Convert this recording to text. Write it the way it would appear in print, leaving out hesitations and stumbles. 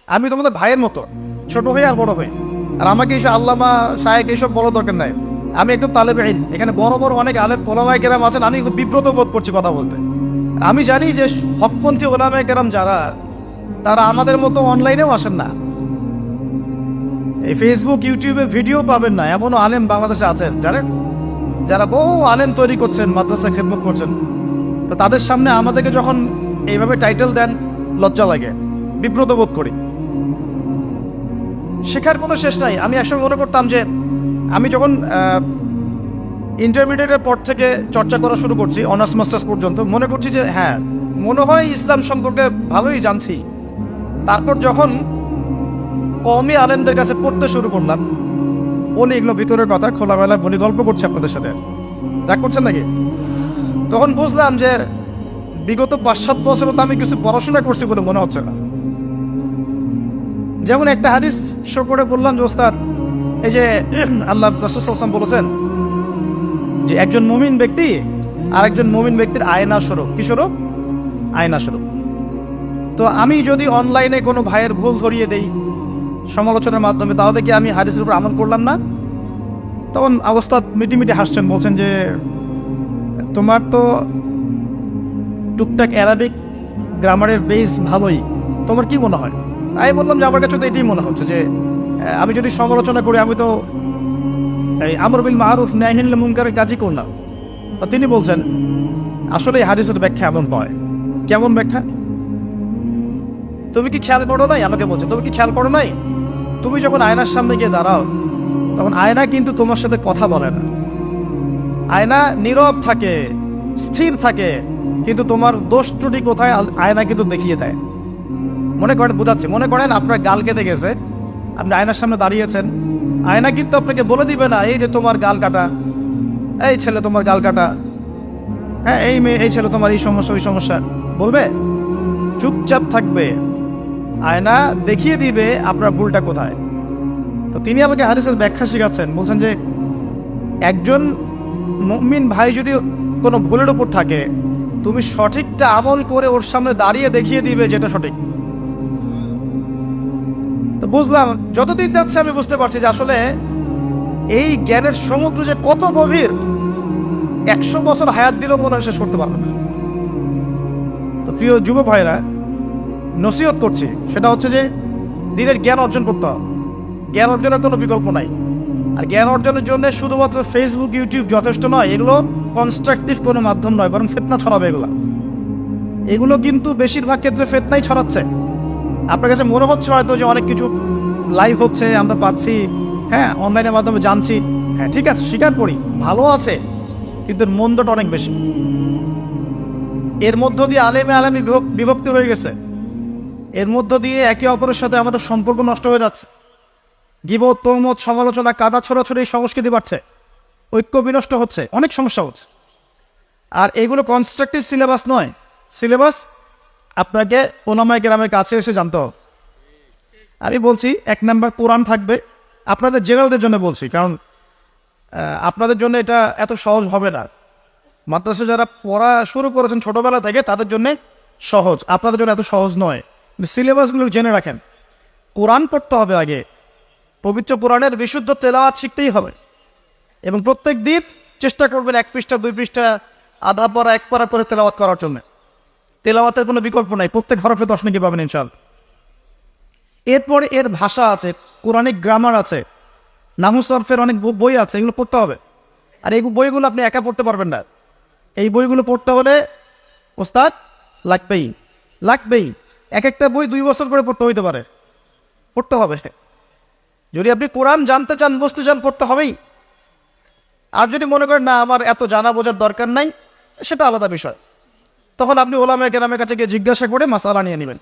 আমি তোমাদের ভাইয়ের মতো, ছোট হয়ে আর বড় হয়ে। আর আমাকে এইসব আল্লামা শায়েখ এইসব বড় দরকার নাই। আমি একটু তালেবে ইলম। এখানে বড় বড় অনেক আলেম ওলামায়ে কেরাম আছেন, আমি খুব বিব্রত বোধ করছি কথা বলতে। আমি জানি যে হকপন্থী ওলামায়ে কেরাম যারা, তারা আমাদের মতো অনলাইনেও আসেন না। এই ফেসবুক ইউটিউবে ভিডিও পাবেন না এমনও আলেম বাংলাদেশে আছেন জানেন, যারা বহু আলেম তৈরি করছেন, মাদ্রাসা খেদমত করছেন। তো তাদের সামনে আমাদেরকে যখন এইভাবে টাইটেল দেন, লজ্জা লাগে, বিব্রত বোধ করি। শেখার কোনো শেষ নাই। আমি একসময় মনে করতাম যে আমি যখন ইন্টারমিডিয়েটের পর থেকে চর্চা করা শুরু করছি, অনার্স মাস্টার্স পর্যন্ত, মনে করছি যে হ্যাঁ, মনে হয় ইসলাম সম্পর্কে ভালোই জানছি। তারপর যখন কওমি আলেমদের কাছে পড়তে শুরু করলাম, বলি এগুলো ভিতরের কথা, খোলামেলা বলি, গল্প করছি আপনাদের সাথে, রাগ করছেন নাকি? তখন বুঝলাম যে বিগত 5-7 বছর তো আমি কিছু পড়াশোনা করছি বলে মনে হচ্ছে না। যেমন একটা হাদিস শো করে বললাম যে ওস্তাদ, এই যে আল্লাহ রাসূল সাল্লাল্লাহু আলাইহি ওয়াসাল্লাম বলেছেন যে একজন মুমিন ব্যক্তি আর একজন মুমিন ব্যক্তির আয়না স্বরূপ। কি স্বরূপ? আয়না স্বরূপ। তো আমি যদি অনলাইনে কোনো ভাইয়ের ভুল ধরিয়ে দেই সমালোচনার মাধ্যমে, তাহলে কি আমি হাদিসের উপর আমল করলাম না? তখন ওস্তাদ মিটিমিটি হাসছেন, বলছেন যে তোমার তো টুকটাক অ্যারাবিক গ্রামারের বেস ভালোই, তোমার কি মনে হয়? আমি বললাম যে আমার কাছে তো এটাই মনে হচ্ছে যে আমি যদি সমালোচনা করি, আমি তো এই আমর বিল মারুফ নাহি আনিল মুনকারের কাজই করলাম। তো তিনি বলছেন আসলে এই হাদিসের ব্যাখ্যা এমন নয়। কেমন ব্যাখ্যা? তুমি কি খেয়াল করো নাই? আমাকে বলছে তুমি কি খেয়াল করো নাই, তুমি যখন আয়নার সামনে গিয়ে দাঁড়াও, তখন আয়না কিন্তু তোমার সাথে কথা বলে না। আয়না নীরব থাকে, স্থির থাকে, কিন্তু তোমার দোষ ত্রুটি কোথায় আয়না কিন্তু দেখিয়ে দেয়। মনে করেন, বোঝাচ্ছি, মনে করেন আপনার গাল কেটে গেছে, আপনি আয়নার সামনে দাঁড়িয়েছেন, আয়না কিন্তু আপনাকে বলে দিবে না এই যে তোমার গাল কাটা, এই ছেলে তোমার গাল কাটা, হ্যাঁ এই মেয়ে, এই ছেলে তোমার এই সমস্যা ওই সমস্যা, বলবে? চুপচাপ থাকবে। আয়না দেখিয়ে দিবে আপনার ভুলটা কোথায়। তো তিনি আমাকে হাদিসের ব্যাখ্যা শেখাচ্ছেন, বলছেন যে একজন মুমিন ভাই যদি কোনো ভুলের উপর থাকে, তুমি সঠিকটা আমল করে ওর সামনে দাঁড়িয়ে দেখিয়ে দিবে যেটা সঠিক। তো বুঝলাম, যতদিন যাচ্ছে আমি বুঝতে পারছি যে আসলে এই জ্ঞানের সমুদ্র যে কত গভীর, 100 বছর হায়াত দিলেও মনে হয় শেষ করতে পারবে না। তো প্রিয় যুব ভাইরা, নসিহত করছি, সেটা হচ্ছে যে দিনের জ্ঞান অর্জন করতে হবে। জ্ঞান অর্জনের কোনো বিকল্প নাই। আর জ্ঞান অর্জনের জন্য শুধুমাত্র ফেসবুক ইউটিউব যথেষ্ট নয়। এগুলো কনস্ট্রাকটিভ কোনো মাধ্যম নয়, বরং ফিতনা ছড়াবে এগুলো কিন্তু বেশিরভাগ ক্ষেত্রে ফিতনাই ছড়াচ্ছে। আপনার কাছে মনে হচ্ছে হয়তো যে অনেক কিছু লাইভ হচ্ছে, আমরা পাচ্ছি, হ্যাঁ অনলাইনের মাধ্যমে জানছি, হ্যাঁ ঠিক আছে, স্বীকার করি, ভালো আছে, কিন্তু মন্দটা অনেক বেশি। এর মধ্য দিয়ে আলেমে বিভক্তি হয়ে গেছে। এর মধ্য দিয়ে একে অপরের সাথে আমাদের সম্পর্ক নষ্ট হয়ে যাচ্ছে। গীবত, তহমত, সমালোচনা, কাদা ছোড়াছড়ি এই সংস্কৃতি বাড়ছে, ঐক্য বিনষ্ট হচ্ছে, অনেক সমস্যা হচ্ছে। আর এগুলো কনস্ট্রাকটিভ সিলেবাস নয়। সিলেবাস আপনাকে ওলামায়ে কেরামের কাছে এসে জানতে হবে। আমি বলছি 1 নাম্বার কোরআন থাকবে। আপনাদের জেনারেলদের জন্য বলছি, কারণ আপনাদের জন্য এটা এত সহজ হবে না। মাদ্রাসা যারা পড়া শুরু করেছেন ছোটবেলা থেকে, তাদের জন্য সহজ, আপনাদের জন্য এত সহজ নয়। সিলেবাসগুলো জেনে রাখেন। কোরআন পড়তে হবে আগে, পবিত্র কোরআনের বিশুদ্ধ তেলাওয়াত শিখতেই হবে, এবং প্রত্যেক দিন চেষ্টা করবেন 1 পৃষ্ঠা 2 পৃষ্ঠা, আধা পারা 1 পারা করে তেলাওয়াত করার জন্য। তেলাওয়াতের কোনো বিকল্প নাই, প্রত্যেক হরফে 10 নাকি পাবেন ইনশাআল্লাহ। এরপরে এর ভাষা আছে, কোরআনিক গ্রামার আছে, নাহু সরফের অনেক বই আছে, এগুলো পড়তে হবে। আর এই বইগুলো আপনি একা পড়তে পারবেন না। এই বইগুলো পড়তে হলে ওস্তাদ লাগবেই। এক একটা বই 2 বছর করে পড়তে হইতে পারে, পড়তে হবে। যদি আপনি কোরআন জানতে চান, বুঝতে চান, পড়তে হবেই। আর যদি মনে করেন না আমার এত জানা বোঝার দরকার নাই, সেটা আলাদা বিষয়। তখন আপনি ওলামায়ে কেরামের কাছে গিয়ে জিজ্ঞাসা করে মাসালা নিয়ে নেবেন।